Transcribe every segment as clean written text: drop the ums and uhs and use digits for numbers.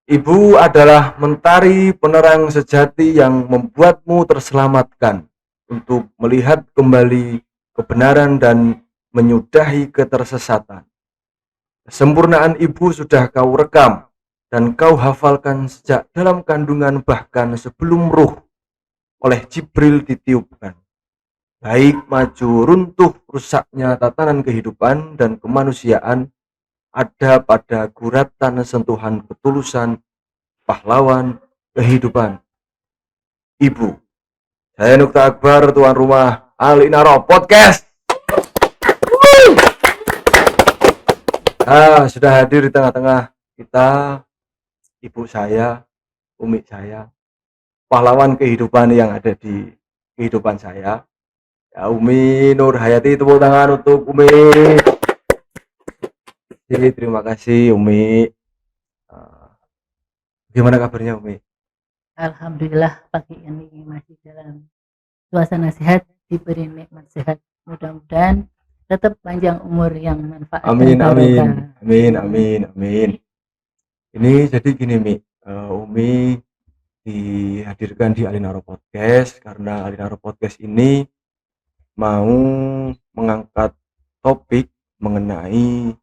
Ibu adalah mentari penerang sejati yang membuatmu terselamatkan untuk melihat kembali kebenaran dan menyudahi ketersesatan. Kesempurnaan ibu sudah kau rekam dan kau hafalkan sejak dalam kandungan bahkan sebelum ruh oleh Jibril ditiupkan. Baik maju runtuh rusaknya tatanan kehidupan dan kemanusiaan ada pada guratan sentuhan ketulusan pahlawan kehidupan. Ibu, saya Nukta Akbar, tuan rumah Al Inaro Podcast. Sudah hadir di tengah-tengah kita ibu saya, umi saya, pahlawan kehidupan yang ada di kehidupan saya. Ya, Umi Nur Hayati, tepuk tangan untuk Umi. Jadi, terima kasih Umi. Gimana kabarnya Umi? Alhamdulillah pagi ini masih dalam suasana sehat, diberi nikmat sehat. Mudah-mudahan tetap panjang umur yang manfaat Amin, dan barokah. amin. Ini jadi gini Mi, Umi dihadirkan di Alinaro Podcast karena Alinaro Podcast ini mau mengangkat topik mengenai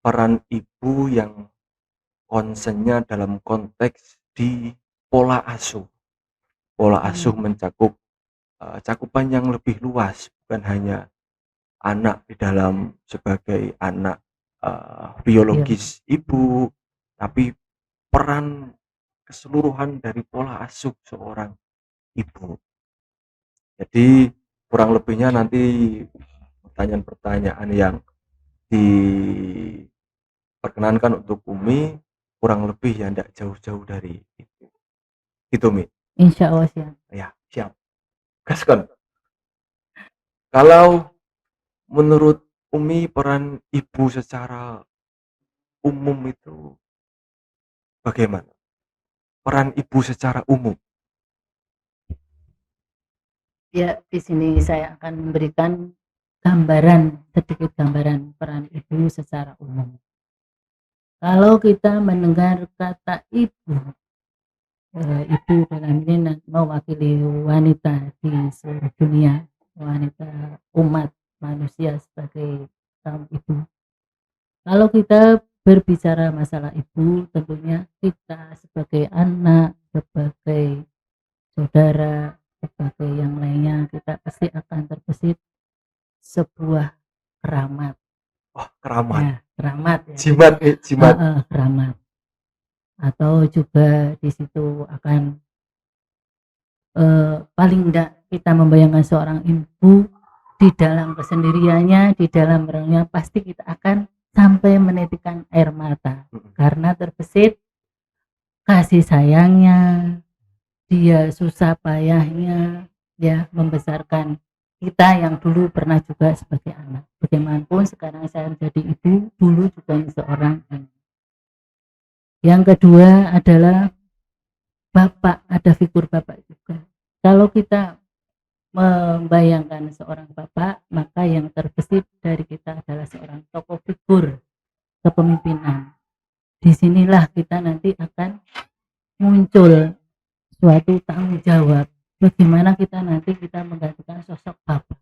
peran ibu yang konsennya dalam konteks di pola asuh. Pola asuh mencakup cakupan yang lebih luas, bukan hanya anak di dalam sebagai anak biologis ibu, tapi peran keseluruhan dari pola asuh seorang ibu. Jadi kurang lebihnya nanti pertanyaan-pertanyaan yang diperkenankan untuk Umi kurang lebih ya tidak jauh-jauh dari itu. Gitu Mi. Insya Allah siap. Ya, siap. Gaskan. Kalau menurut Umi peran ibu secara umum itu bagaimana? Peran ibu secara umum. Ya, di sini saya akan memberikan sedikit gambaran peran ibu secara umum. Kalau kita mendengar kata ibu dalam ini mewakili wanita di seluruh dunia, wanita umat manusia sebagai kaum ibu. Kalau kita berbicara masalah ibu, tentunya kita sebagai anak, sebagai saudara, sebagai yang lainnya, kita pasti akan terbesit sebuah keramat. Oh, keramat. Ya, keramat. Ya. Jimat. Keramat. Atau juga di situ akan paling tidak kita membayangkan seorang ibu di dalam kesendiriannya, di dalam orangnya, pasti kita akan sampai menitikkan air mata karena terbesit kasih sayangnya, dia susah payahnya ya membesarkan kita yang dulu pernah juga sebagai anak. Bagaimanapun sekarang saya menjadi ibu, dulu juga seorang anak. Yang kedua adalah bapak, ada figur bapak juga. Kalau kita membayangkan seorang bapak, maka yang terbesit dari kita adalah seorang tokoh figur kepemimpinan. Disinilah kita nanti akan muncul suatu tanggung jawab bagaimana kita nanti kita menggantikan sosok bapak.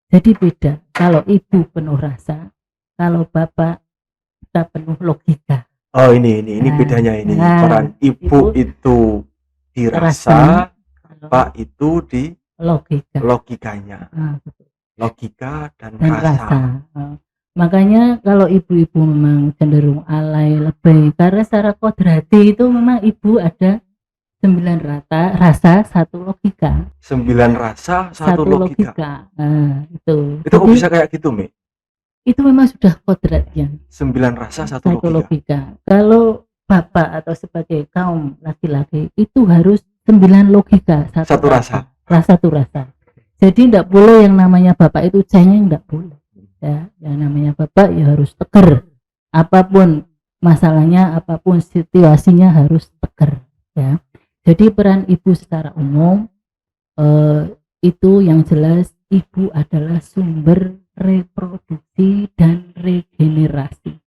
Jadi beda, kalau ibu penuh rasa, kalau bapak kita penuh logika. Oh ini bedanya ini. Peran ibu itu dirasa, bapak itu di logikanya. Logika dan rasa. Makanya kalau ibu-ibu memang cenderung alay, lebay, karena secara kodrati itu memang ibu ada 9 rasa, 1 logika. 9 rasa, 1 logika. Nah, itu. Itu kok bisa kayak gitu, Mi? Itu memang sudah kodratnya. 9 rasa, 1 logika. Kalau bapak atau sebagai kaum laki-laki itu harus 9 logika, 1 rasa. Satu rasa. Jadi tidak boleh yang namanya bapak itu cengeng, tidak boleh. Ya, yang namanya bapak ya harus tegar. Apapun masalahnya, apapun situasinya harus tegar. Ya. Jadi peran ibu secara umum itu yang jelas ibu adalah sumber reproduksi dan regenerasi.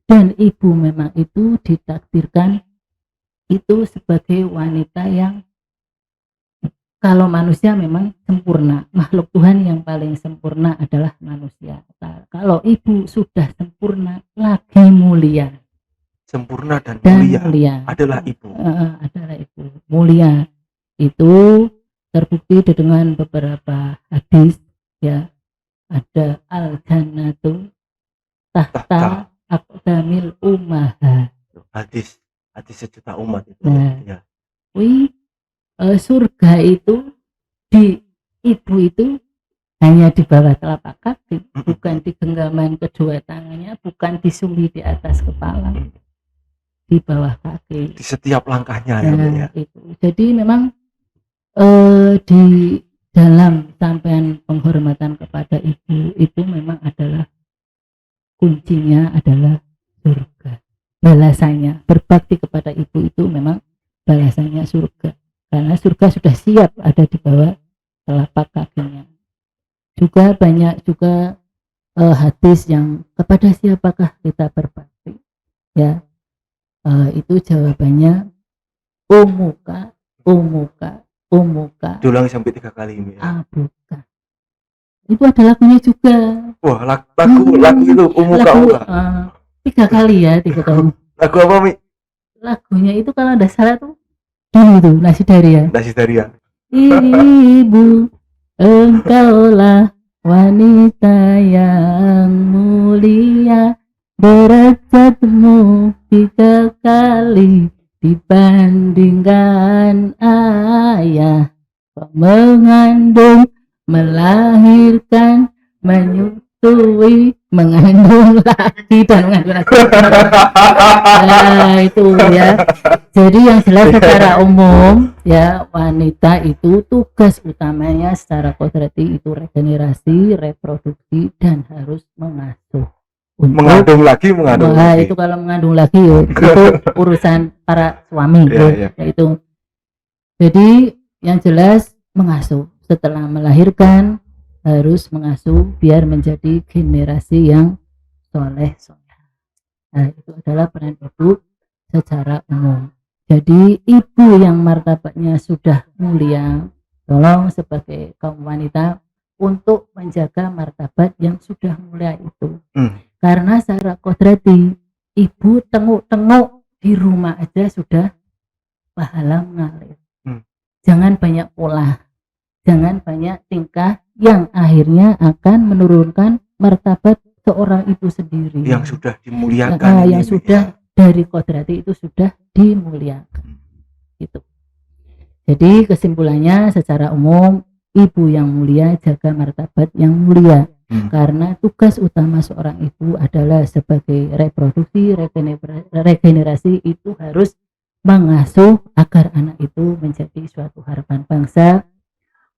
dan ibu memang itu ditakdirkan itu sebagai wanita yang, kalau manusia memang sempurna, makhluk Tuhan yang paling sempurna adalah manusia. Kalau ibu sudah sempurna lagi mulia Sempurna dan dan mulia mulia adalah ibu. adalah ibu mulia. Itu terbukti dengan beberapa hadis, ya. Ada al-jannatu tahta Tahta aqdamil ummahat. hadis sejuta umat itu. Nah, Ya. Surga itu di ibu itu hanya di bawah telapak kaki, bukan di genggaman kedua tangannya, bukan disuli di atas kepala, di bawah kaki. Di setiap langkahnya ya, Nah, ya. itu. Jadi memang di dalam sampaian penghormatan kepada ibu itu memang adalah kuncinya adalah surga. Balasannya berbakti kepada ibu itu memang balasannya surga, karena surga sudah siap ada di bawah telapak kakinya. Juga banyak juga hadis yang kepada siapakah kita berbakti, ya. Itu jawabannya umuka Diulangi sampai 3 kali ini ya. abuka. Itu ada lagunya juga. Wah, lagu itu umuka. 3 kali ya, 3 kali. Lagu apa, Mi? Lagunya itu kalau ada salah tuh itu Nasidaria. Ibu, engkaulah wanita yang mulia, derajatmu 3 kali dibandingkan ayah. Kau mengandung, melahirkan, menyusui, mengandung lagi dan mengandung lagi. Nah, itu ya. Jadi yang jelas secara umum ya, wanita itu tugas utamanya secara kodrati itu regenerasi, reproduksi, dan harus mengasuh. Mengandung lagi. Itu kalau mengandung lagi ya, itu urusan para suami ya. Itu. Jadi yang jelas mengasuh, setelah melahirkan harus mengasuh biar menjadi generasi yang soleh. Nah, itu adalah peran ibu secara umum. Jadi ibu yang martabatnya sudah mulia, tolong sebagai kaum wanita untuk menjaga martabat yang sudah mulia itu. Karena secara kodrati ibu tengok-tengok di rumah aja sudah pahala mengalir. Jangan banyak pola, jangan banyak tingkah yang akhirnya akan menurunkan martabat seorang ibu sendiri yang sudah dimuliakan, yang sudah dari kodrati itu sudah dimuliakan gitu. Jadi kesimpulannya secara umum, ibu yang mulia jaga martabat yang mulia, karena tugas utama seorang ibu adalah sebagai reproduksi, regenerasi, itu harus mengasuh agar anak itu menjadi suatu harapan bangsa,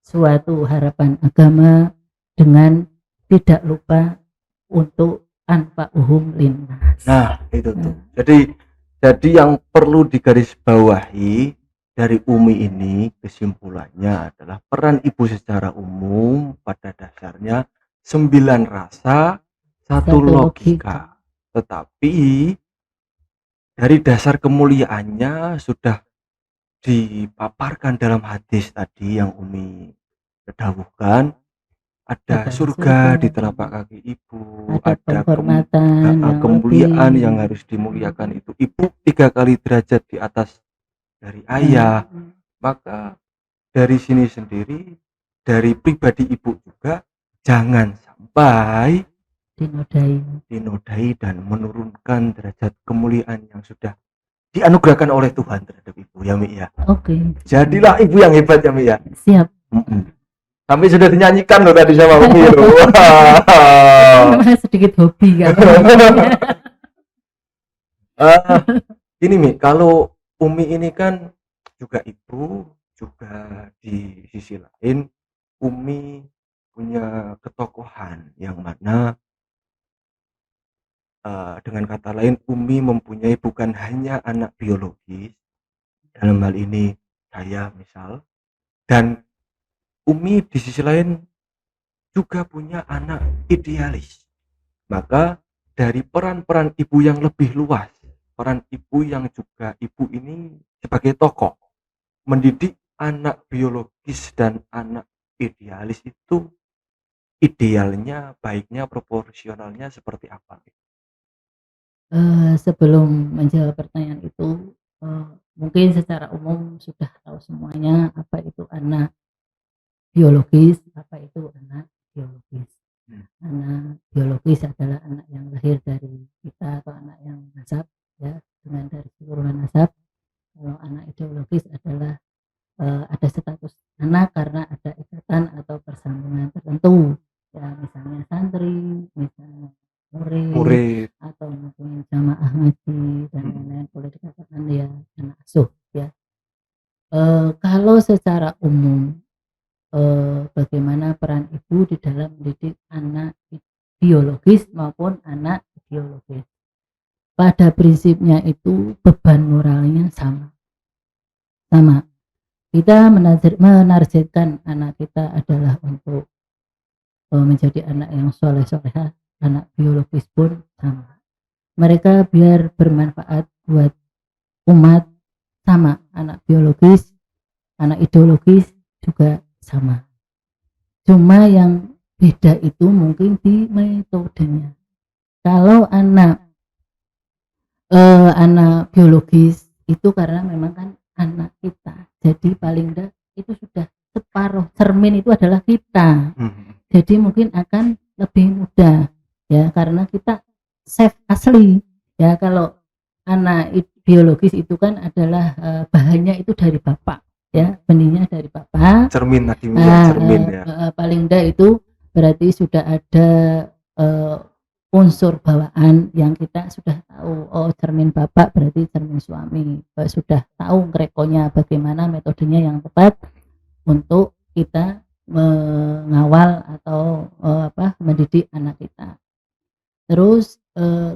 suatu harapan agama, dengan tidak lupa untuk anfa'uhum linnas. Nah, itu tuh. Jadi yang perlu digarisbawahi dari Umi ini, kesimpulannya adalah peran ibu secara umum pada dasarnya 9 rasa, 1 logika. Tetapi dari dasar kemuliaannya sudah dipaparkan dalam hadis tadi yang Umi dahulukan. Ada surga di telapak kaki ibu, ada kemuliaan yang harus dimuliakan itu ibu 3 kali derajat di atas dari ayah. Maka dari sini sendiri, dari pribadi ibu juga jangan sampai dinodai dan menurunkan derajat kemuliaan yang sudah dianugerahkan oleh Tuhan terhadap ibu ya, Mi ya. Oke. Jadilah ibu yang hebat ya, Mi ya. Siap. Sampai sudah dinyanyikan loh tadi sama Umi loh. Sedikit hobi kan. Ini Mi, kalau Umi ini kan juga ibu, juga di sisi lain Umi punya ketokohan yang mana dengan kata lain Umi mempunyai bukan hanya anak biologis, dalam hal ini saya misal, dan Umi di sisi lain juga punya anak idealis. Maka dari peran-peran ibu yang lebih luas, peran ibu yang juga ibu ini sebagai tokoh mendidik anak biologis dan anak idealis itu idealnya, baiknya, proporsionalnya seperti apa? Sebelum menjawab pertanyaan itu, eee, mungkin secara umum sudah tahu semuanya apa itu anak biologis, apa itu anak biologis. Hmm. Anak biologis adalah anak yang lahir dari kita atau anak yang nasab, ya, dengan dari keturunan nasab. Kalau anak ideologis adalah, ada status anak karena ada ikatan atau persambungan tertentu, ya misalnya santri, misalnya murid, Murid. atau mungkin jamaah ngaji dan lain-lain, boleh dikatakan ya anak asuh, ya. Kalau secara umum, bagaimana peran ibu di dalam mendidik anak biologis maupun anak ideologis. Pada prinsipnya itu beban moralnya sama. Sama. Kita menargetkan anak kita adalah untuk menjadi anak yang soleh-solehah, anak biologis pun sama. Mereka biar bermanfaat buat umat sama, anak biologis, anak ideologis juga sama. Cuma yang beda itu mungkin di metodenya. Kalau anak biologis itu karena memang kan anak kita, jadi paling enggak itu sudah separuh cermin itu adalah kita, jadi mungkin akan lebih mudah, ya, karena kita safe asli, ya. Kalau anak biologis itu kan adalah bahannya itu dari bapak, ya, benihnya dari bapak. Cermin tadi ya, cermin ya. Paling enggak itu berarti sudah ada unsur bawaan yang kita sudah tahu, oh cermin bapak berarti cermin suami, sudah tahu grekonya bagaimana metodenya yang tepat untuk kita mengawal atau mendidik anak kita. Terus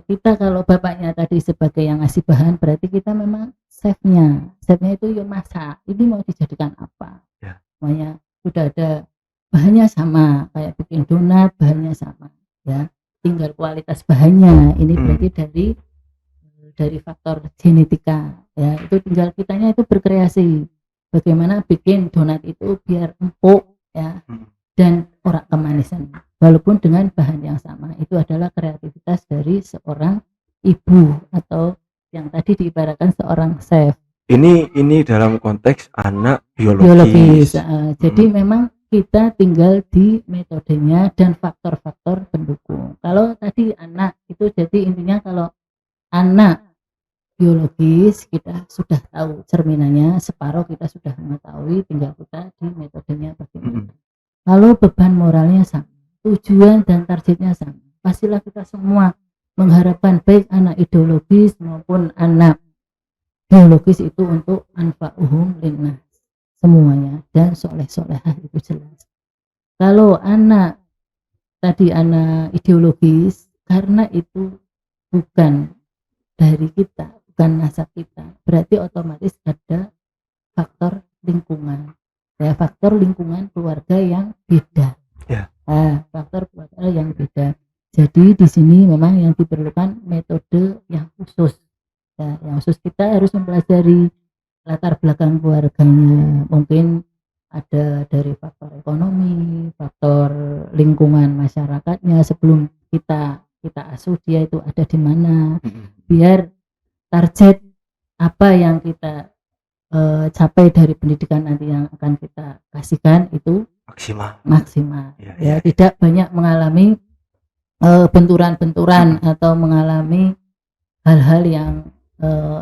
kita kalau bapaknya tadi sebagai yang ngasih bahan, berarti kita memang chefnya itu ya masak, ini mau dijadikan apa, Ya. semuanya sudah ada bahannya sama, kayak bikin donat bahannya sama, ya, tinggal kualitas bahannya ini berarti dari faktor genetika, ya, itu tinggal kitanya itu berkreasi bagaimana bikin donat itu biar empuk, ya, dan ora kemanisan walaupun dengan bahan yang sama. Itu adalah kreativitas dari seorang ibu atau yang tadi diibaratkan seorang chef. Ini dalam konteks anak biologis. Jadi memang kita tinggal di metodenya dan faktor-faktor pendukung. Kalau tadi anak itu, jadi intinya kalau anak biologis kita sudah tahu cerminannya, separuh kita sudah mengetahui, tinggal kita di metodenya bagaimana. Kalau beban moralnya sama, tujuan dan targetnya sama, pastilah kita semua mengharapkan baik anak ideologis maupun anak biologis itu untuk anfa'uhum linnas semuanya, dan soleh-solehah itu jelas. Kalau anak ideologis, karena itu bukan dari kita, bukan nasab kita, berarti otomatis ada faktor lingkungan, ya, faktor lingkungan keluarga yang beda, ya. Faktor keluarga yang beda. Jadi di sini memang yang diperlukan metode yang khusus, ya, yang khusus. Kita harus mempelajari latar belakang keluarganya, mungkin ada dari faktor ekonomi, faktor lingkungan masyarakatnya sebelum kita asuh dia itu ada di mana, biar target apa yang kita capai dari pendidikan nanti yang akan kita kasihkan itu maksimal, ya. Tidak banyak mengalami benturan-benturan atau mengalami hal-hal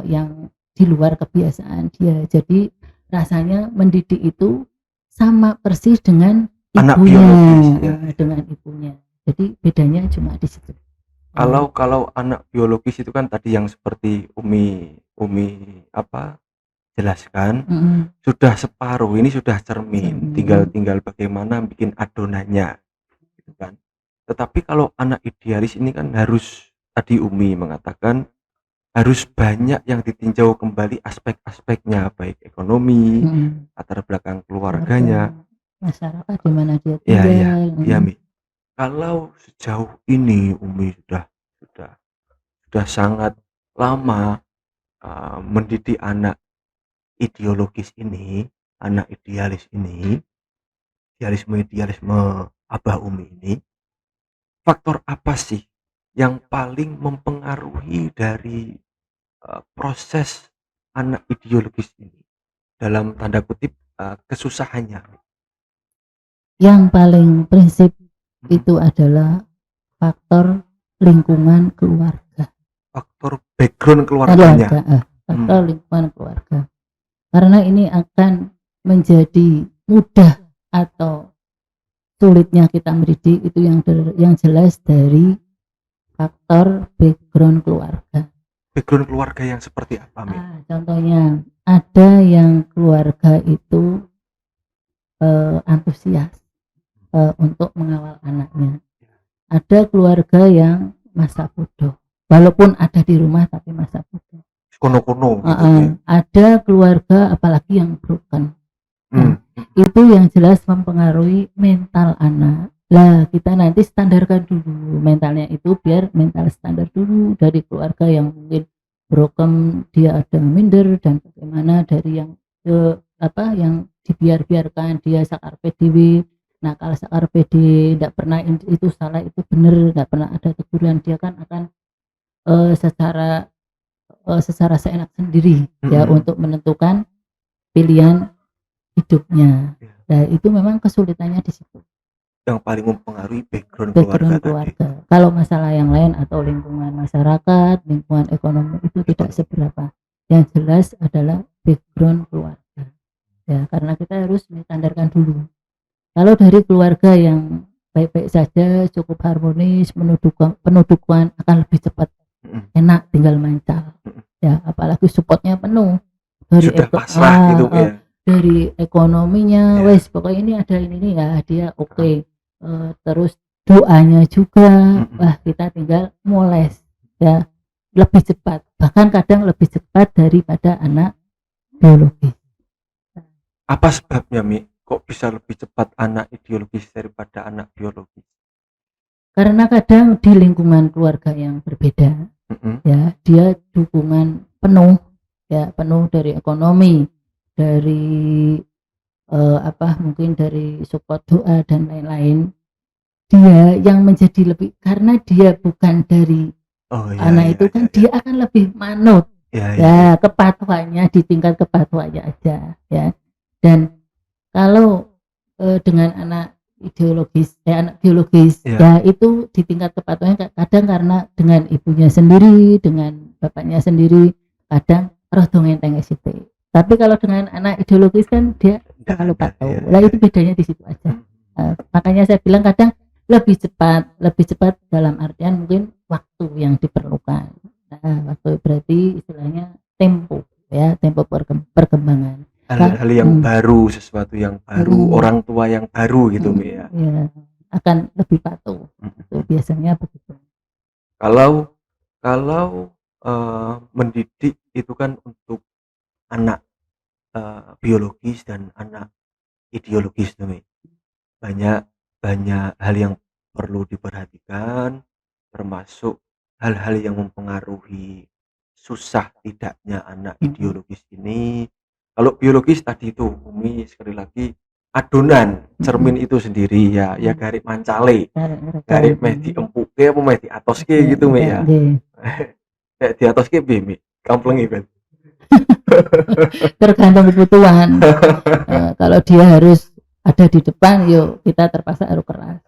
yang di luar kebiasaan dia. Jadi rasanya mendidik itu sama persis dengan ibunya, dengan ibunya. Jadi bedanya cuma di situ. Kalau anak biologis itu kan tadi yang seperti Umi jelaskan, sudah separuh, ini sudah cermin, tinggal bagaimana bikin adonannya, gitu kan. Tetapi kalau anak idealis ini kan harus, tadi Umi mengatakan harus banyak yang ditinjau kembali aspek-aspeknya, baik ekonomi, latar belakang keluarganya, masyarakat di mana dia tinggal. Ya, Mi. Kalau sejauh ini Umi sudah sudah sudah sangat lama mendidik anak ideologis ini, anak idealis ini, idealisme Abah Umi ini. Faktor apa sih yang paling mempengaruhi dari proses anak ideologis ini dalam tanda kutip kesusahannya? Yang paling prinsip Mhm. itu adalah faktor lingkungan keluarga. Faktor background keluarganya. Faktor lingkungan keluarga. Karena ini akan menjadi mudah atau sulitnya kita mendidik itu yang jelas dari faktor background keluarga. Background keluarga yang seperti apa, Mi? Contohnya ada yang keluarga itu antusias untuk mengawal anaknya. Ada keluarga yang masa bodoh, walaupun ada di rumah tapi masa bodoh. Kono-kono gitu. Ada keluarga apalagi yang broken. Nah, itu yang jelas mempengaruhi mental anak. Lah kita nanti standarkan dulu mentalnya itu, biar mental standar dulu dari keluarga yang mungkin broken, dia ada minder dan bagaimana dari yang yang dibiarkan dia sakar PDW. Nah kalau sakar PD tidak pernah itu salah itu benar, tidak pernah ada teguran, dia kan akan secara seenak sendiri ya untuk menentukan pilihan hidupnya. Nah itu memang kesulitannya di situ. Yang paling mempengaruhi background keluarga. Kalau masalah yang lain atau lingkungan masyarakat, lingkungan ekonomi itu tidak seberapa. Yang jelas adalah background keluarga. Ya, karena kita harus menstandarkan dulu. Kalau dari keluarga yang baik-baik saja, cukup harmonis, pendudukan akan lebih cepat, enak, tinggal mancal. Ya, apalagi supportnya penuh dari sudah pasrah gitu ya. Dari ekonominya, wes pokoknya ini ada ini ya, dia oke. Terus doanya juga, wah kita tinggal moles ya, lebih cepat, bahkan kadang lebih cepat daripada anak biologis. Apa sebabnya, Mi? Kok bisa lebih cepat anak ideologis daripada anak biologis? Karena kadang di lingkungan keluarga yang berbeda, ya dia dukungan penuh, ya penuh dari ekonomi, dari mungkin dari support doa dan lain-lain. Dia yang menjadi lebih, karena dia bukan dari anak itu kan dia akan lebih manut ya kepatuhannya, di tingkat kepatuhannya aja ya. Dan kalau dengan anak anak biologis ya itu di tingkat kepatuhannya kadang karena dengan ibunya sendiri, dengan bapaknya sendiri, kadang roh dongeng situ. Tapi kalau dengan anak ideologis kan dia terlalu patuh. Lah itu bedanya di situ aja. Makanya saya bilang kadang lebih cepat dalam artian mungkin waktu yang diperlukan. Nah, waktu berarti istilahnya tempo ya, tempo perkembangan. Hal-hal yang baru, sesuatu yang baru, orang tua yang baru gitu, Mi ya. Ya, akan lebih patuh. Itu biasanya begitu. Kalau mendidik itu kan untuk anak biologis dan anak ideologis tuh, Mi. Banyak hal yang perlu diperhatikan, termasuk hal-hal yang mempengaruhi susah tidaknya anak ideologis ini. Kalau biologis tadi itu Umi sekali lagi adonan cermin itu sendiri ya garik mancale, garik meh diempuke apa meh diatoske gitu, Mi ya. Kayak diatoske piye, Mi? Kamplengi kan. Tergantung kebutuhan. Kalau dia harus ada di depan, yuk kita terpaksa harus keras.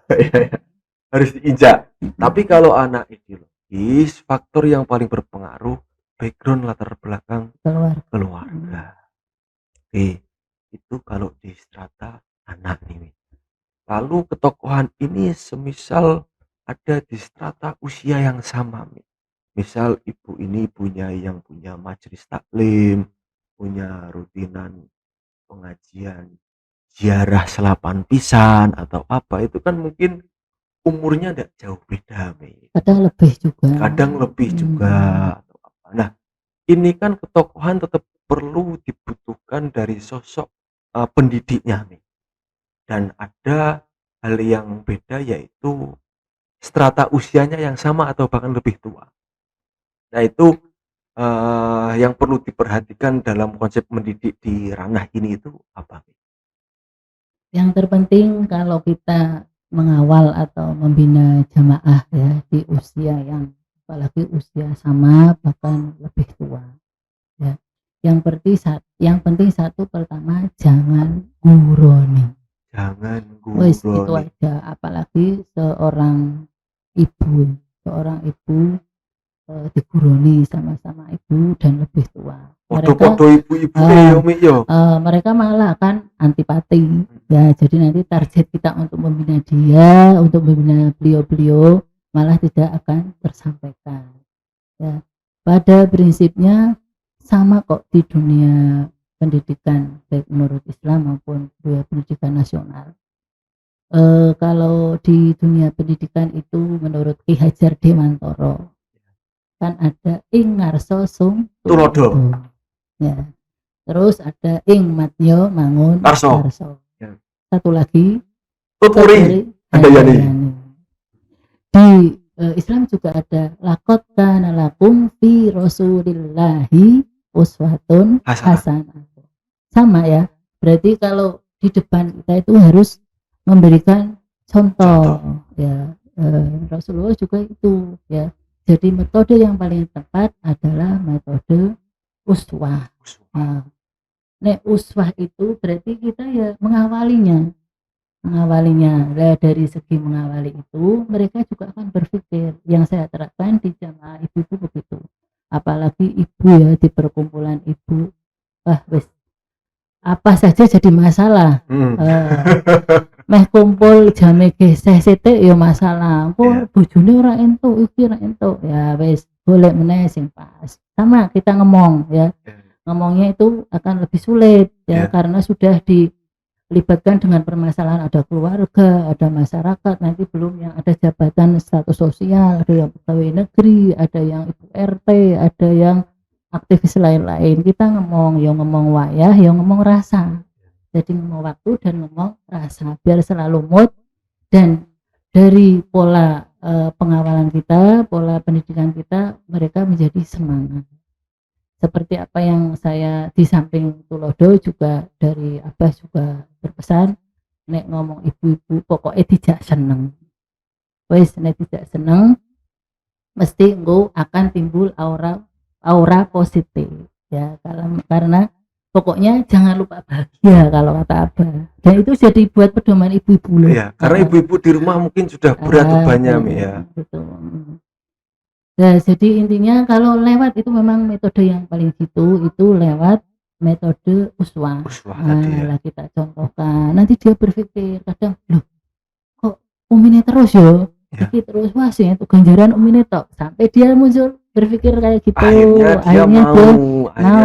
Harus diinjak. Tapi kalau anak ideologis, faktor yang paling berpengaruh background latar belakang keluarga. Oke, itu kalau di strata anak nih. Lalu ketokohan ini semisal ada di strata usia yang sama, Mi. Misal ibu ini punya majelis taklim, punya rutinan pengajian ziarah selapan pisan atau apa, itu kan mungkin umurnya tidak jauh beda, Mi. Kadang lebih juga. Atau apa. Nah, ini kan ketokohan tetap perlu dibutuhkan dari sosok pendidiknya, Mi. Dan ada hal yang beda, yaitu strata usianya yang sama atau bahkan lebih tua. Nah itu yang perlu diperhatikan dalam konsep mendidik di ranah ini itu apa? Yang terpenting kalau kita mengawal atau membina jamaah ya di usia yang apalagi usia sama bahkan lebih tua ya. Yang penting satu pertama jangan guroni. Jangan Wes itu guroni. aja apalagi seorang ibu diguruni sama ibu dan lebih tua. Podo-podo ibu-ibu Ah, yo Mi yo. mereka malah akan antipati ya, jadi nanti target kita untuk membina dia, untuk membina beliau-beliau malah tidak akan tersampaikan ya. Pada prinsipnya sama kok di dunia pendidikan baik menurut Islam maupun dunia pendidikan nasional. Kalau di dunia pendidikan itu menurut Ki Hajar Dewantara kan ada ing ngarsa sung Tulodo. ya. Terus ada ing matya mangun Karso. karso. Ya. Satu lagi Tuturi. Ada ya nih. Di Islam juga ada lakot kana lakum fi rasulillahi uswatun hasanah. Sama ya. Berarti kalau di depan kita itu harus memberikan contoh. Ya. Rasulullah juga itu ya. Jadi metode yang paling tepat adalah metode uswah. Nah, uswah itu berarti kita ya mengawalinya. Dari segi mengawali itu mereka juga akan berpikir. Yang saya terapkan di jamaah ibu-ibu begitu. Apalagi ibu ya di perkumpulan ibu, wes apa saja jadi masalah. Meh kumpul jame geseh sithik ya masalah. Engko bojone ora entuk, iki ora entuk. Ya wis golek meneh sing pas. Sama kita ngomong ya. Ngomongnya itu akan lebih sulit ya karena sudah dilibatkan dengan permasalahan, ada keluarga, ada masyarakat, nanti belum yang ada jabatan status sosial, ada yang pegawai negeri, ada yang ibu RT, ada yang aktivis lain-lain. Kita ngomong, yang ngomong wayah, yang ngomong rasa. Jadi ngomong waktu dan ngomong rasa biar selalu mood, dan dari pola pengawalan kita, pola pendidikan kita, mereka menjadi semangat. Seperti apa yang saya di samping tulodo juga dari Abah juga berpesan, nek ngomong ibu-ibu pokoknya tidak seneng. Wes nek tidak seneng mesti engko akan timbul aura positif ya, karena pokoknya jangan lupa bahagia kalau kata Abah. Dan itu jadi buat pedoman ibu-ibu loh. Iya, karena ibu-ibu di rumah mungkin sudah berat bebannya Mi ya. Gitu. Nah, jadi intinya kalau lewat itu memang metode yang paling itu lewat metode uswah. Lah kita contohkan. Nanti dia berpikir kadang, loh kok umine terus ya? Iki terus wah sih itu ganjaran umine tok. Sampai dia muncul berpikir kayak gitu. Akhirnya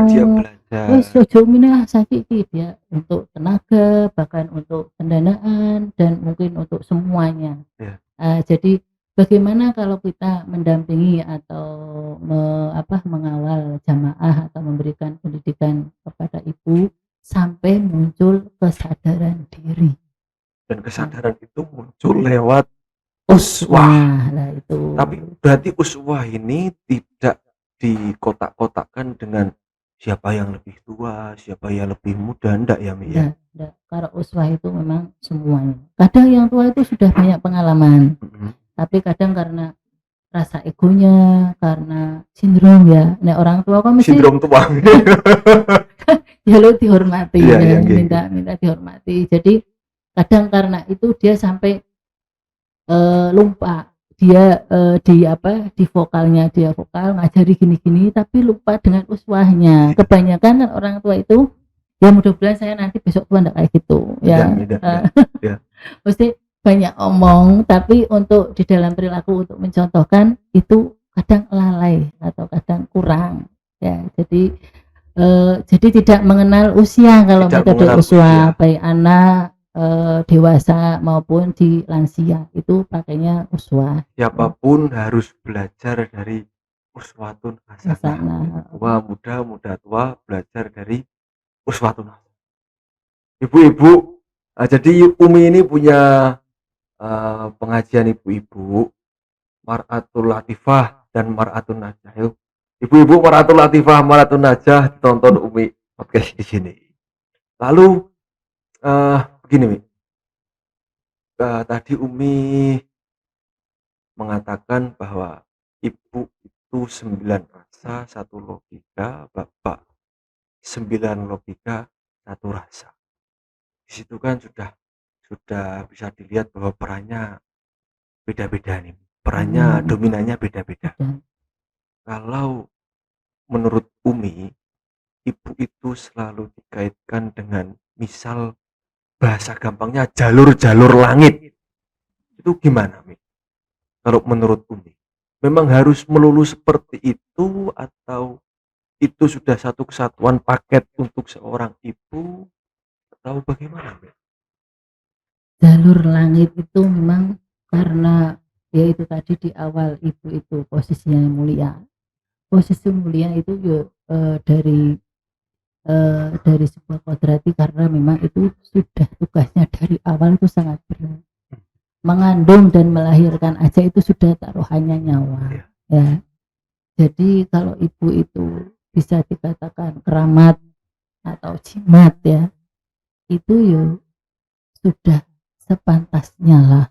dia belajar. Wes ojo umine sakit dia untuk tenaga, bahkan untuk pendanaan dan mungkin untuk semuanya. Jadi bagaimana kalau kita mendampingi atau mengawal jamaah atau memberikan pendidikan kepada ibu sampai muncul kesadaran diri. Dan kesadaran itu muncul lewat uswah. Nah, itu. Tapi berarti uswah ini tidak dikotak-kotakkan dengan siapa yang lebih tua, siapa yang lebih muda, enggak ya Mi ya? Enggak. Kalau uswah itu memang semuanya. Kadang yang tua itu sudah banyak pengalaman. Tapi kadang karena rasa egonya, karena sindrom ya. Nek orang tua kan mesti sindrom tua. Ya lo dihormati ya, minta dihormati. Jadi kadang karena itu dia sampai lupa dia di vokalnya, dia vokal ngajari gini-gini tapi lupa dengan uswahnya. Kebanyakan kan orang tua itu ya mudah-mudahan saya nanti besok tua enggak kayak gitu ya. Mesti banyak omong tapi untuk di dalam perilaku untuk mencontohkan itu kadang lalai atau kadang kurang ya. Jadi tidak mengenal usia kalau metode uswah, baik anak dewasa maupun di lansia itu pakainya uswah. Siapapun harus belajar dari uswatun hasanah. Tua muda tua belajar dari uswatun hasanah. Ibu-ibu, jadi Umi ini punya pengajian ibu-ibu Mar'atul Latifah dan Mar'atun Najah. Yuk. Ibu-ibu Mar'atul Latifah, Mar'atun Najah tonton Umi podcast di sini. Lalu begini Mi, tadi Umi mengatakan bahwa ibu itu 9 rasa, 1 logika, bapak 9 logika, 1 rasa. Di situ kan sudah bisa dilihat bahwa perannya beda-beda nih. Perannya dominannya beda-beda. Kalau menurut Umi, ibu itu selalu dikaitkan dengan misal bahasa gampangnya jalur-jalur langit. Itu gimana, Mi? Kalau menurut Umi, memang harus melulu seperti itu atau itu sudah satu kesatuan paket untuk seorang ibu atau bagaimana, Mi? Jalur langit itu memang karena ya itu tadi di awal ibu itu posisinya mulia. Posisi mulia itu dari sebuah kodrati karena memang itu sudah tugasnya dari awal itu sangat berat. Mengandung dan melahirkan aja itu sudah taruhannya nyawa. Ya. Jadi kalau ibu itu bisa dikatakan keramat atau jimat ya, itu ya sudah sepantasnya lah.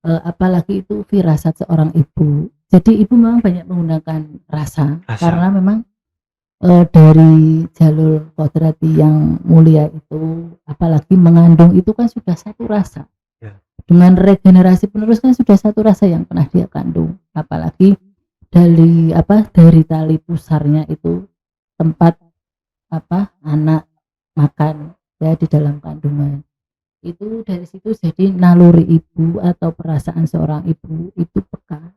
Apalagi itu firasat seorang ibu. Jadi ibu memang banyak menggunakan rasa. Karena memang dari jalur kodrati yang mulia itu, apalagi mengandung itu kan sudah satu rasa. Dengan regenerasi penerus kan sudah satu rasa yang pernah dia kandung. Apalagi dari tali pusarnya itu tempat anak makan ya di dalam kandungan. Itu dari situ jadi naluri ibu atau perasaan seorang ibu itu peka.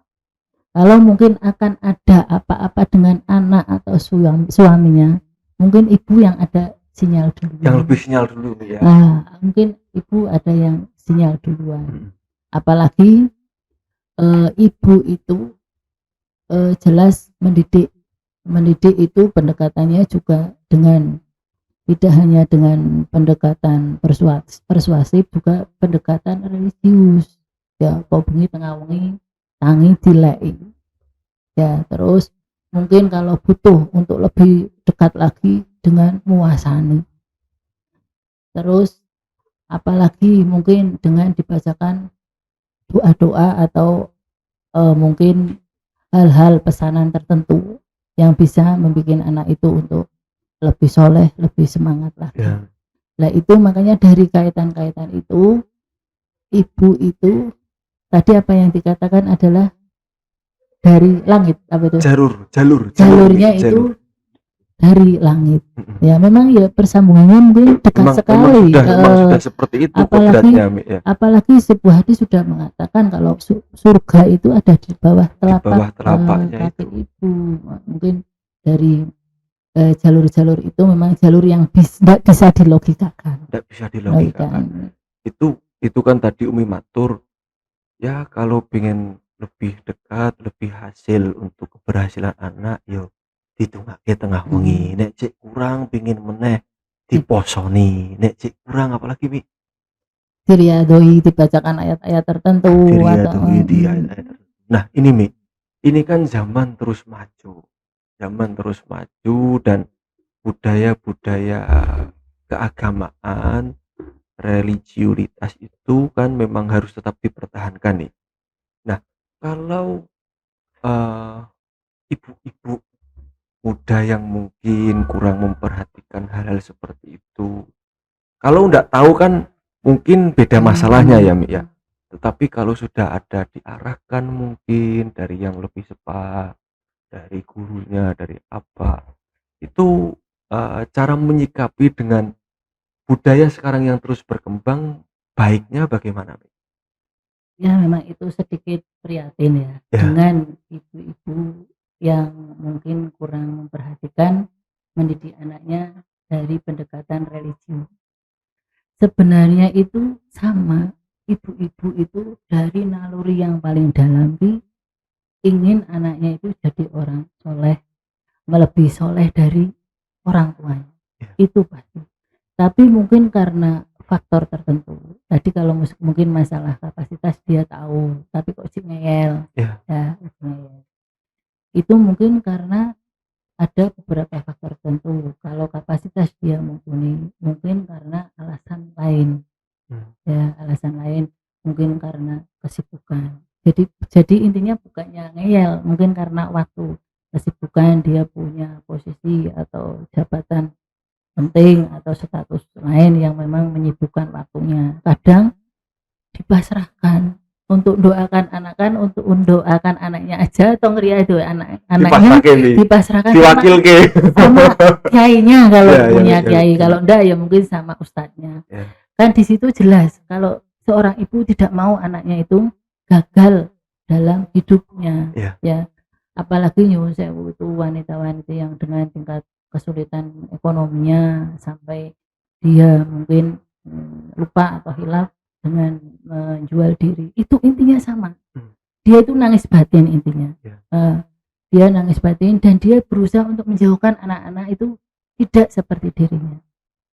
Kalau mungkin akan ada apa-apa dengan anak atau suaminya, mungkin ibu yang ada sinyal dulu. Yang lebih sinyal dulu ya. Nah, mungkin ibu ada yang sinyal duluan. Apalagi ibu itu jelas mendidik itu pendekatannya juga dengan tidak hanya dengan pendekatan persuasif, juga pendekatan religius ya. Kau bengi tengah wengi tangi dilei ya. Terus mungkin kalau butuh untuk lebih dekat lagi dengan muasani. Terus apalagi mungkin dengan dibacakan doa-doa atau mungkin hal-hal pesanan tertentu yang bisa membuat anak itu untuk lebih soleh, lebih semangat lagi. Nah itu makanya dari kaitan-kaitan itu, ibu itu tadi apa yang dikatakan adalah dari langit, apa itu? Jalurnya itu dari langit. Ya memang ya persambungannya mungkin dekat sekali. Memang sudah seperti itu apalagi sebuah hadis sudah mengatakan kalau surga itu ada di bawah telapak kaki ibu. Mungkin dari jalur-jalur itu memang jalur yang tidak bisa dilogikakan. Tidak bisa dilogikakan. Itu kan tadi Umi matur ya, kalau pengen lebih dekat, lebih hasil untuk keberhasilan anak yo ditungake tengah wengi. Nek cek kurang pengin meneh diposoni, nek cek kurang apalagi Mi diriadoi dibacakan ayat-ayat tertentu Nah ini Mi, ini kan zaman terus maju dan budaya-budaya keagamaan, religiulitas itu kan memang harus tetap dipertahankan nih. Nah kalau ibu-ibu muda yang mungkin kurang memperhatikan hal-hal seperti itu, kalau enggak tahu kan mungkin beda masalahnya ya Mi ya, tetapi kalau sudah ada diarahkan mungkin dari yang lebih sepak, dari gurunya, dari apa, itu cara menyikapi dengan budaya sekarang yang terus berkembang baiknya bagaimana? Ya memang itu sedikit prihatin ya dengan ibu-ibu yang mungkin kurang memperhatikan mendidik anaknya dari pendekatan religi. Sebenarnya itu sama, ibu-ibu itu dari naluri yang paling dalam ingin anaknya itu jadi orang soleh, lebih soleh dari orang tuanya. Itu pasti. Tapi mungkin karena faktor tertentu. Tadi kalau mungkin masalah kapasitas dia tahu, tapi kok si ngeyel, Ya. ya ngeyel. Itu mungkin karena ada beberapa faktor tertentu. Kalau kapasitas dia mumpuni, mungkin karena alasan lain, ya alasan lain, mungkin karena kesibukan. Jadi intinya bukannya ngeyel, mungkin karena waktu, kesibukan, dia punya posisi atau jabatan penting atau status lain yang memang menyibukkan waktunya. Kadang dipasrahkan untuk doakan anaknya aja, atau ngeriya doa anaknya dipasrahkan diwakilke sama kiainya kalau Ya, punya ya, kiai, ya. kalau enggak ya mungkin sama ustadznya. Ya. Kan di situ jelas kalau seorang ibu tidak mau anaknya itu gagal dalam hidupnya. Ya, apalagi nyuwun sewu itu wanita-wanita yang dengan tingkat kesulitan ekonominya sampai dia mungkin lupa atau hilaf dengan menjual diri, itu intinya sama. Dia itu nangis batin intinya. Dia nangis batin dan dia berusaha untuk menjauhkan anak-anak itu tidak seperti dirinya.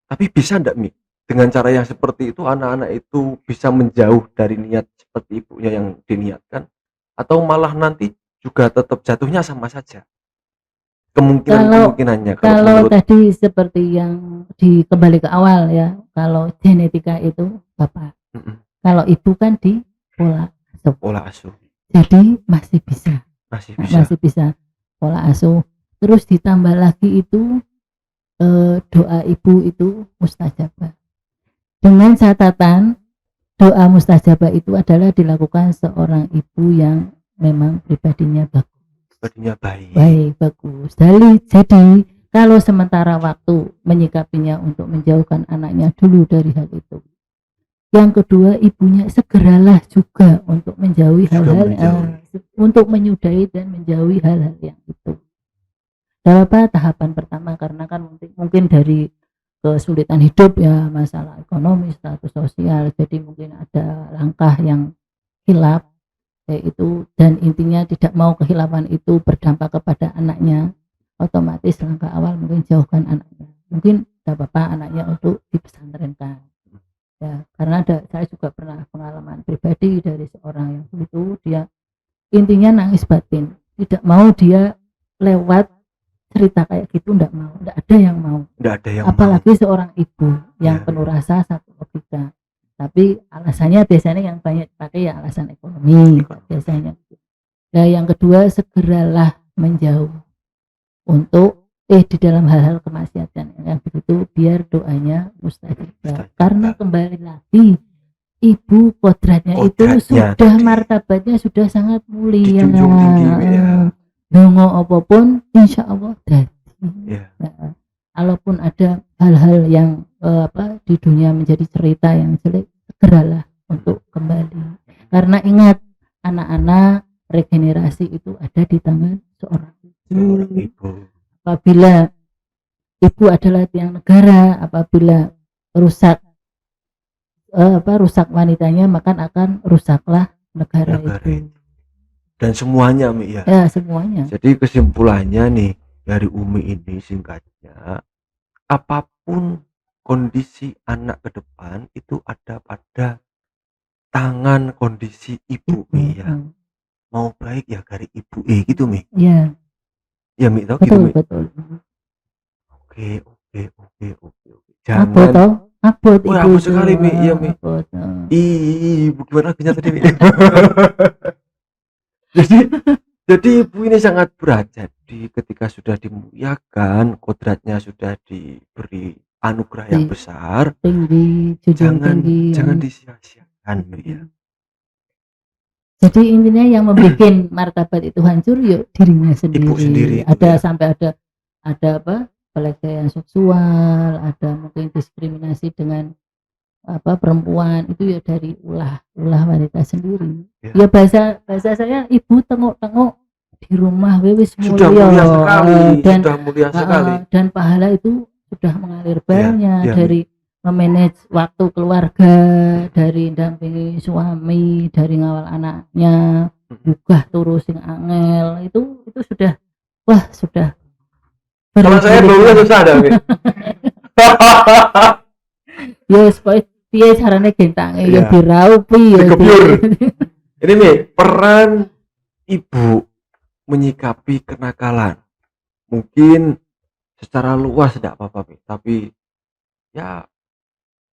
Tapi bisa enggak Mi, dengan cara yang seperti itu anak-anak itu bisa menjauh dari niat seperti ibunya yang diniatkan, atau malah nanti juga tetap jatuhnya sama saja? Kemungkinannya kalau tadi seperti yang kembali ke awal ya, kalau genetika itu bapak, kalau ibu kan di pola asuh. Jadi masih bisa pola asuh. Terus ditambah lagi itu doa ibu itu mustajabah. Dengan catatan doa mustajabah itu adalah dilakukan seorang ibu yang memang pribadinya bagus. Jadi kalau sementara waktu menyikapinya untuk menjauhkan anaknya dulu dari hal itu. Yang kedua, ibunya segeralah juga untuk menjauhi hal-hal untuk menyudahi dan menjauhi hal-hal yang itu. Tahapan pertama, karena kan mungkin dari kesulitan hidup ya, masalah ekonomi, status sosial, jadi mungkin ada langkah yang hilaf itu, dan intinya tidak mau kehilafan itu berdampak kepada anaknya. Otomatis langkah awal mungkin jauhkan anaknya, mungkin tidak apa-apa anaknya untuk dipesantrenkan ya, karena saya juga pernah pengalaman pribadi dari seorang yang itu, dia intinya nangis batin, tidak mau dia lewat cerita kayak gitu, tidak ada yang mau, apalagi seorang ibu yang penuh rasa, satu logika. Tapi alasannya biasanya yang banyak pakai ya alasan ekonomi biasanya. Nah yang kedua, segeralah menjauh untuk di dalam hal-hal kemaksiatan yang begitu, biar doanya mustajabah. Karena kembali lagi ibu kodratnya itu sudah martabatnya sudah sangat mulia. Dongo apapun insya Allah jadi. Kalaupun ada hal-hal yang di dunia menjadi cerita yang jelek, segeralah untuk kembali. Karena ingat, anak-anak regenerasi itu ada di tangan seorang ibu. Apabila ibu adalah tiang negara, apabila rusak wanitanya, maka akan rusaklah negara itu. Dan semuanya Mi ya. Ya, semuanya. Jadi kesimpulannya nih dari Umi ini singkatnya, apapun kondisi anak ke depan itu ada pada tangan kondisi ibu Mi ya. Mau baik ya dari ibu gitu Mi. Iya. Ya Mi, tau betul, gitu Mi. Betul. Oke. Jangan abot ibu. Abot sekali Mi, iya Mi. Ibu gimana lagunya tadi Mi? Jadi ibu ini sangat berat. Jadi ketika sudah dimuliakan, kodratnya sudah diberi anugerah yang besar, tinggi, jangan disia-siakan ya. Jadi intinya yang membuat martabat itu hancur ya dirinya sendiri. Ibu sendiri ada ya. Sampai ada pelecehan seksual, ada mungkin diskriminasi dengan perempuan, itu ya dari ulah wanita sendiri. Ya bahasa saya, ibu tengok-tengok di rumah wis mulia sekali, dan sudah mulia sekali. Dan pahala itu sudah mengalir banyak dari memanage waktu keluarga, dari dampingi suami, dari ngawal anaknya, juga turu sing angel, itu sudah sudah. Kalau saya belum susah dah. Yes, piye carane gentange ya Iya. diraupi ya Digebyur. Ini nih peran ibu menyikapi kenakalan. Mungkin secara luas tidak apa-apa, Mi, tapi ya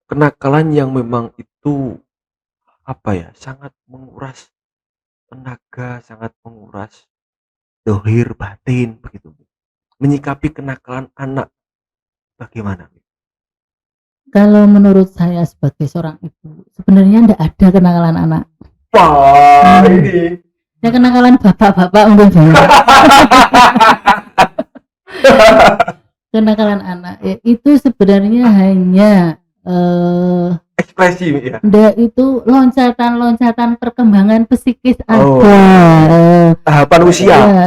kenakalan yang memang itu apa ya, sangat menguras tenaga, sangat menguras dohir batin begitu. Menyikapi kenakalan anak bagaimana? Mi? Kalau menurut saya sebagai seorang ibu, sebenarnya ndak ada kenakalan anak. Wah, ini Ya kenakalan bapak-bapak mungkin banyak. Kenakalan anak ya, itu sebenarnya hanya ekspresi, Mi, ya. ndak itu loncatan-loncatan perkembangan psikis Oh. ada. Tahapan usia. Ya,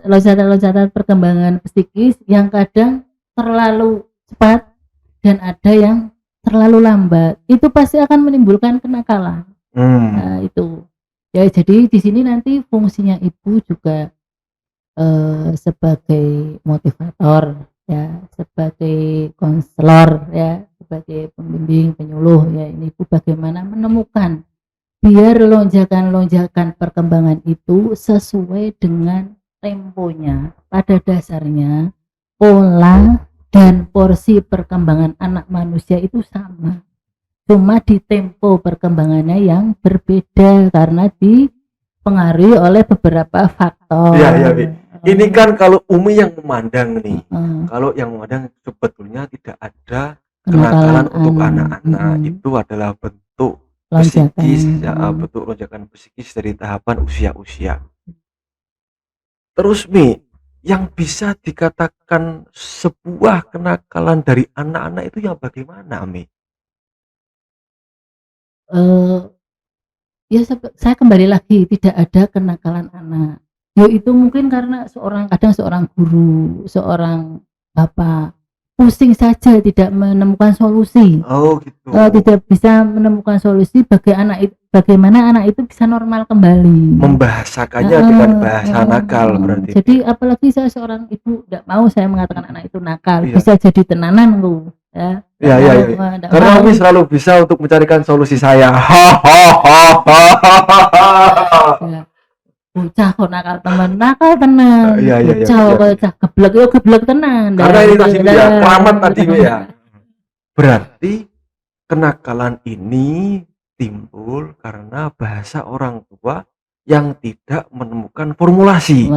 loncatan-loncatan perkembangan psikis yang kadang terlalu cepat dan ada yang terlalu lambat. Itu pasti akan menimbulkan kenakalan. Nah, itu. Ya, jadi di sini nanti fungsinya ibu juga sebagai motivator ya, sebagai konselor ya, sebagai pembimbing, penyuluh ya. Ini ibu bagaimana menemukan biar lonjakan-lonjakan perkembangan itu sesuai dengan temponya. Pada dasarnya pola dan porsi perkembangan anak manusia itu sama, cuma di tempo perkembangannya yang berbeda karena dipengaruhi oleh beberapa faktor. Iya, iya, Mi. Ini kan kalau Umi yang memandang nih, kalau yang memandang sebetulnya tidak ada kenakalan untuk anak-anak, itu adalah bentuk psikis, ya, bentuk lonjakan psikis dari tahapan usia-usia. Terus, Mi, yang bisa dikatakan sebuah kenakalan dari anak-anak itu yang bagaimana, Mi? Ya saya kembali lagi, tidak ada kenakalan anak. Ya itu mungkin karena kadang seorang guru, seorang bapak pusing saja tidak menemukan solusi. Oh gitu. Tidak bisa menemukan solusi bagaimana anak itu bisa normal kembali. Membahasakannya dengan bahasa nakal berarti. Jadi apalagi saya seorang ibu, tidak mau saya mengatakan anak itu nakal. Iya. Bisa jadi tenanan lu. Ya. Iya. Karena Umi selalu bisa untuk mencarikan solusi saya. Ya. Bocah kok nakal tenan. Iya. Bocah geblek tenan. Karena ini tadi ya, keramat tadi ya. Berarti kenakalan ini timbul karena bahasa orang tua yang tidak menemukan formulasi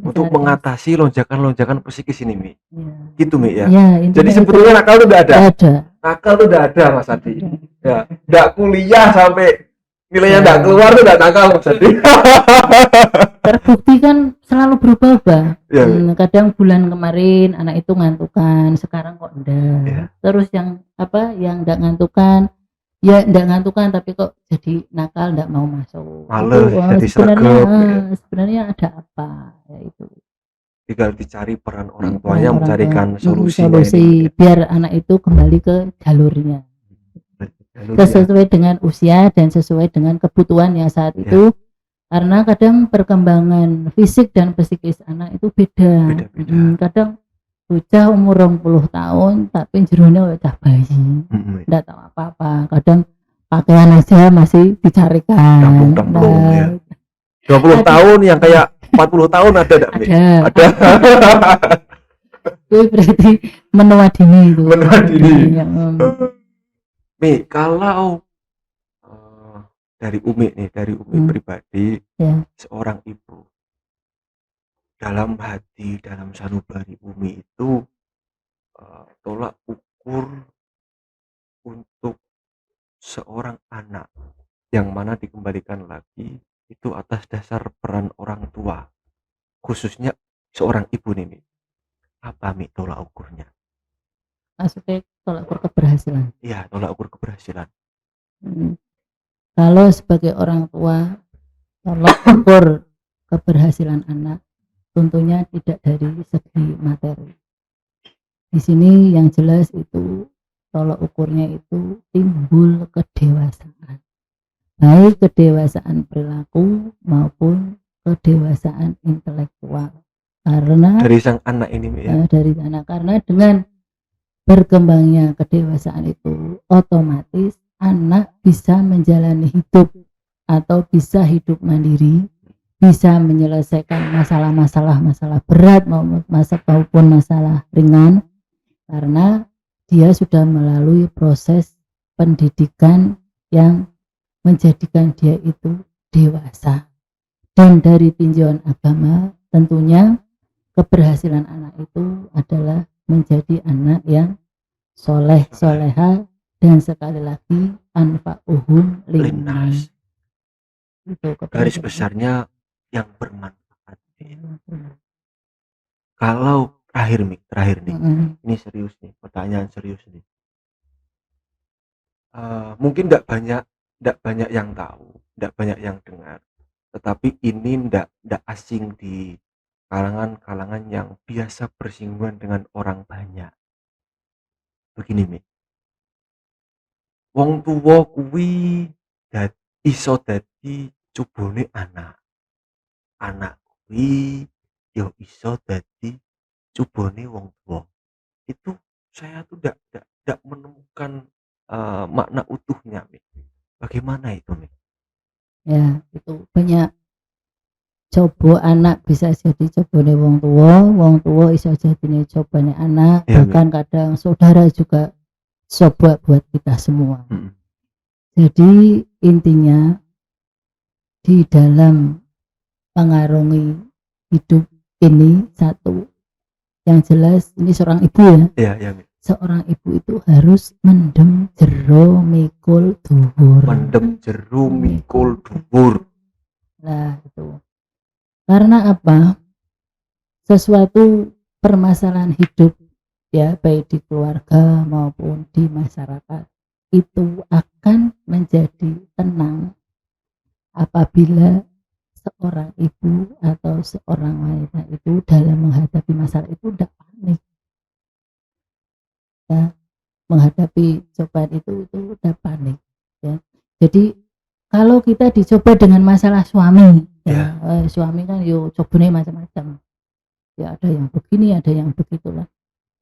untuk mengatasi lonjakan-lonjakan psikis ini, Mi. Ya. Gitu, Mi, ya. Jadi sebetulnya nakal itu tidak ada. Nakal itu tidak ada, Mas Adi. Ya, tidak kuliah sampai nilainya tidak keluar itu tidak nakal, Mas Adi. Terbukti kan selalu berubah-ubah. Ya. Kadang bulan kemarin anak itu ngantukan, sekarang kok enggak. Ya. Terus yang tidak ngantukan, ya enggak ngantukan tapi kok jadi nakal, enggak mau masuk. Males, jadi sergap. Sebenarnya ada apa? Ya itu. Tinggal dicari peran orang tuanya mencarikan solusi biar anak itu kembali ke jalurnya. Sesuai dengan usia dan sesuai dengan kebutuhan yang saat itu. Karena kadang perkembangan fisik dan psikis anak itu beda. Kadang bocah umur 20 tahun tapi jeronya udah bayi, enggak tahu apa-apa. Kadang pakaian aja masih dicarikan. Ya. 20 tahun yang kayak 40 tahun ada. Ada. Itu berarti menua dini itu. Menua dini. Mi, kalau dari Umi pribadi, seorang ibu, dalam hati, dalam sanubari Umi itu tolak ukur untuk seorang anak yang mana dikembalikan lagi itu atas dasar peran orang tua, khususnya seorang ibu nih, Mi. Apa, Mi, tolak ukurnya? Maksudnya tolak ukur keberhasilan? Iya, tolak ukur keberhasilan. Kalau sebagai orang tua, tolak ukur keberhasilan anak tentunya tidak dari segi materi. Di sini yang jelas itu tolak ukurnya itu timbul kedewasaan, baik kedewasaan perilaku maupun kedewasaan intelektual. Karena dari sang anak ini, ya? Dari anak, karena dengan berkembangnya kedewasaan itu otomatis anak bisa menjalani hidup atau bisa hidup mandiri, bisa menyelesaikan masalah berat maupun masalah ringan, karena dia sudah melalui proses pendidikan yang menjadikan dia itu dewasa. Dan dari tinjauan agama, tentunya keberhasilan anak itu adalah menjadi anak yang soleh, soleha, dan sekali lagi anfa'uhum linnas. Itu Garis besarnya yang bermanfaat. Kalau terakhir nih, ini serius nih, pertanyaan serius nih. Mungkin tidak banyak yang tahu, tidak banyak yang dengar, tetapi ini tidak asing di kalangan yang biasa bersinggungan dengan orang banyak. Begini Mik, wong tuwa kuwi iso dadi cubone anak kuwi yo iso dadi cubone wong tua. Itu saya tuh tidak menemukan makna utuhnya Mik. Bagaimana itu Mik? Ya, itu banyak. Coba anak bisa jadi cobane wong tua iso jadinya cobane anak, Ya, bahkan kadang saudara juga coba buat kita semua. Mm. Jadi intinya di dalam mengarungi hidup ini, satu yang jelas ini seorang ibu ya. Iya, Mik. Seorang ibu itu harus mendem jero mikul dhuwur. Mendem jero mikul dhuwur. Nah, itu. Karena apa? Sesuatu permasalahan hidup ya, baik di keluarga maupun di masyarakat, itu akan menjadi tenang apabila seorang ibu atau seorang wanita itu dalam menghadapi masalah itu tidak panik ya, menghadapi cobaan itu udah panik ya. Jadi kalau kita dicoba dengan masalah suami ya, suami kan yo cobanya macam-macam ya, ada yang begini ada yang begitulah.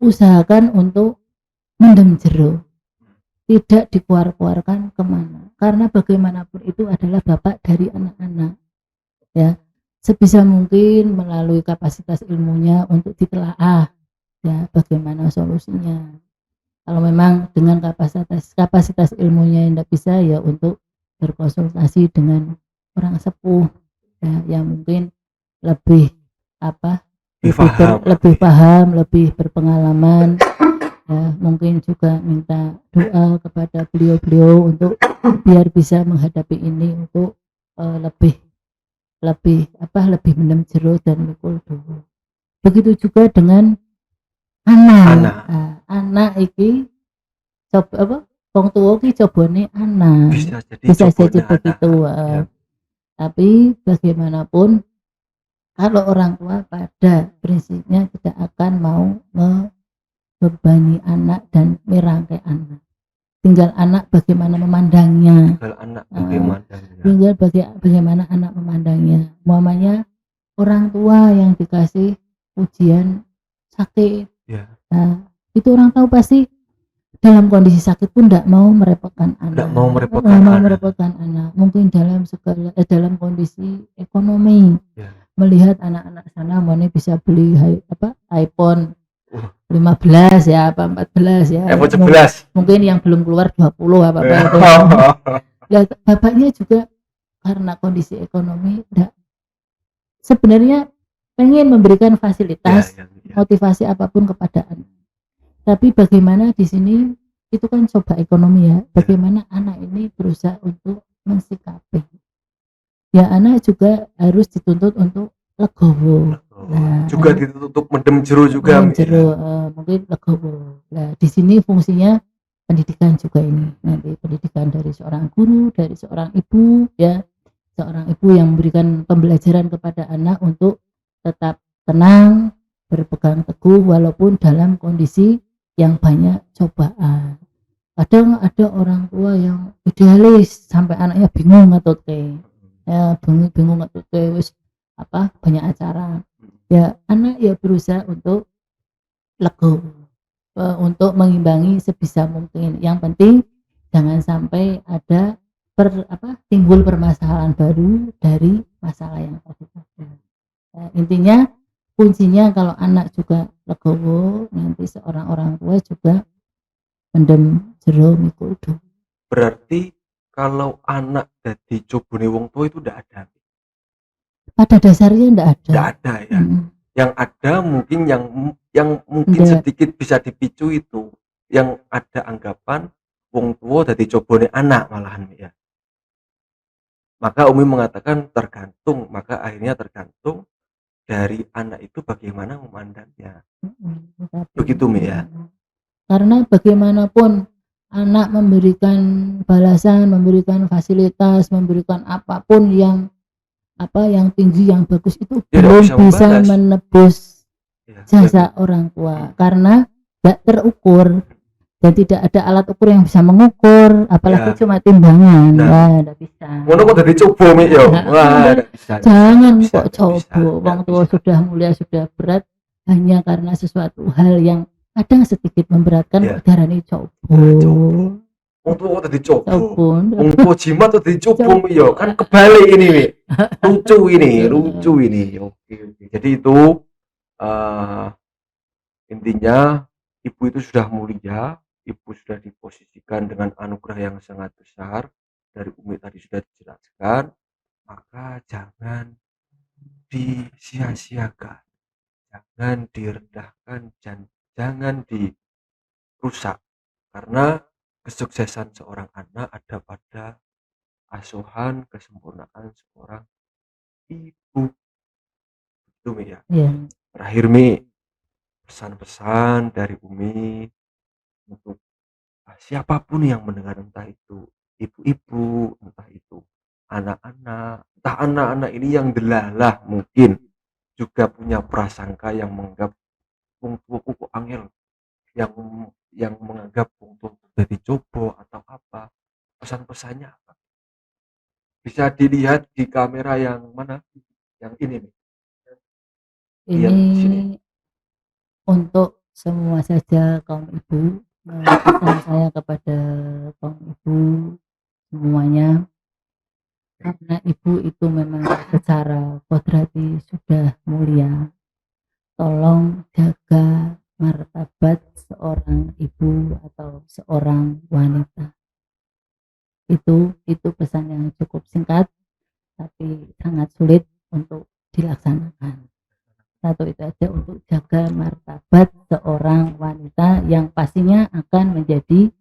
Usahakan untuk mendem jero, tidak dikeluar-keluarkan kemana, karena bagaimanapun itu adalah bapak dari anak-anak ya. Sebisa mungkin melalui kapasitas ilmunya untuk ditelaah ya, bagaimana solusinya. Kalau memang dengan kapasitas ilmunya yang tidak bisa, ya untuk berkonsultasi dengan orang sepuh ya, yang mungkin lebih lebih paham, lebih berpengalaman ya. Mungkin juga minta doa kepada beliau-beliau untuk biar bisa menghadapi ini, untuk lebih mendem jero dan mikul dhuwur. Begitu juga dengan anak iki wong tuwa iki cobane anak bisa jadi begitu ya. Tapi bagaimanapun kalau orang tua pada prinsipnya tidak akan mau membebani anak dan merangkai anak, tinggal anak bagaimana memandangnya, tinggal bagaimana anak memandangnya. Umpamanya orang tua yang dikasih ujian sakit ya. Nah, itu orang tahu pasti dalam kondisi sakit pun tidak mau merepotkan anak, anak. Mungkin dalam kondisi ekonomi ya, melihat anak-anak sana mau bisa beli iPhone 15 ya, 14 ya, iPhone 11 mungkin yang belum keluar 20 itu. Ya, bapaknya juga karena kondisi ekonomi sebenarnya pengen memberikan fasilitas motivasi apapun kepada anak, tapi bagaimana di sini itu kan coba ekonomi ya, bagaimana anak ini berusaha untuk mensikapi ya. Anak juga harus dituntut untuk legowo. Nah, juga ditutup mendem jero juga mungkin legowo. Nah, di sini fungsinya pendidikan juga ini, nanti pendidikan dari seorang guru, dari seorang ibu ya, seorang ibu yang memberikan pembelajaran kepada anak untuk tetap tenang, berpegang teguh walaupun dalam kondisi yang banyak cobaan. Kadang ada orang tua yang idealis sampai anaknya bingung ngetutke ya, bingung ngetutke wis banyak acara ya. Anak ya berusaha untuk legowo, untuk mengimbangi sebisa mungkin. Yang penting jangan sampai ada timbul permasalahan baru dari masalah yang tadi ada. Intinya kuncinya kalau anak juga legowo, nanti seorang orang tua juga mendem jero mikul do. Berarti kalau anak dadi cobone wong tua itu ndak ada. Pada dasarnya ndak ada. Ndak ada ya. Yang ada mungkin yang mungkin Ndak. sedikit bisa dipicu itu yang ada anggapan wong tua dadi cobone anak malahan ya. Maka Umi mengatakan tergantung, maka akhirnya tergantung dari anak itu bagaimana memandangnya. Begitu Mi ya. Karena bagaimanapun anak memberikan balasan, memberikan fasilitas, memberikan apapun yang tinggi, yang bagus itu belum bisa menebus jasa orang tua karena tidak terukur dan tidak ada alat ukur yang bisa mengukur, apalagi cuma timbangan. Tidak bisa. Ngono kok dadi coba Mi yo. Wah, bisa. Jangan kok coba. Wong tua sudah mulia, sudah berat hanya karena sesuatu hal yang kadang sedikit memberatkan, darani coba. Wong tua kok dadi coba. Wong tua jimat kok dadi coba Mi yo. Kan kebalik ini Mi. Lucu ini. Oke. Jadi itu intinya ibu itu sudah mulia, ibu sudah diposisikan dengan anugerah yang sangat besar. Dari Umi tadi sudah dijelaskan, maka jangan disia-siakan, jangan direndahkan, jangan dirusak, karena kesuksesan seorang anak ada pada asuhan kesempurnaan seorang ibu. Itu Mi ya. Terakhir Mi, pesan-pesan dari Umi untuk siapapun yang mendengar, entah itu ibu-ibu, entah itu anak-anak, entah anak-anak ini yang delalah mungkin juga punya prasangka yang menganggap wong tuaku kok angel, yang menganggap wong tua jadi coba atau apa. Pesan-pesannya apa? Bisa dilihat di kamera yang mana? Yang ini nih. Ini untuk semua saja kaum ibu. Pesan saya kepada kaum ibu semuanya, karena ibu itu memang secara kodrati sudah mulia, tolong jaga martabat seorang ibu atau seorang wanita. Itu pesan yang cukup singkat tapi sangat sulit untuk dilaksanakan. Satu itu aja, untuk jaga martabat seorang wanita yang pastinya akan menjadi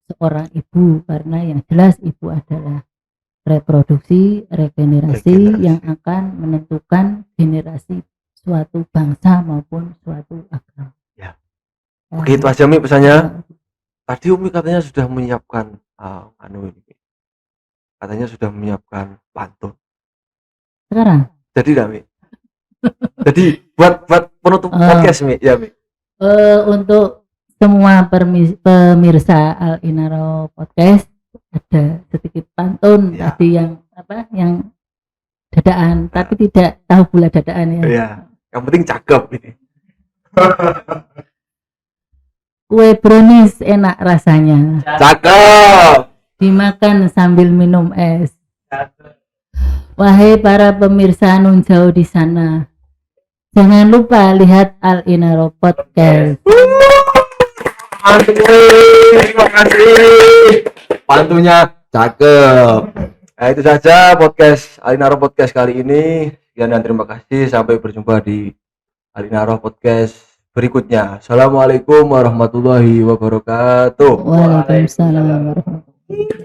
seorang ibu, karena yang jelas ibu adalah reproduksi, regenerasi yang akan menentukan generasi suatu bangsa maupun suatu agama. Ya. Begitu aja Mi pesannya. Tadi Umi katanya sudah menyiapkan katanya sudah menyiapkan pantun. Sekarang? Jadi enggak Mi? Jadi buat penutup podcast Mi ya Mi. Untuk semua pemirsa Al Inaro Podcast, ada sedikit pantun tadi yang dadaan, tapi tidak tahu pula dadaan ya. Iya. Yang penting cakep ini. Kue brownies enak rasanya. Cakep. Dimakan sambil minum es. Wahai para pemirsa nun jauh di sana, jangan lupa lihat Al Inaro Podcast. Terima kasih. Pantunya cakep. Nah, itu saja podcast Al Inaro Podcast kali ini. Sekian dan terima kasih. Sampai berjumpa di Al Inaro Podcast berikutnya. Assalamualaikum warahmatullahi wabarakatuh. Waalaikumsalam warahmatullahi wabarakatuh.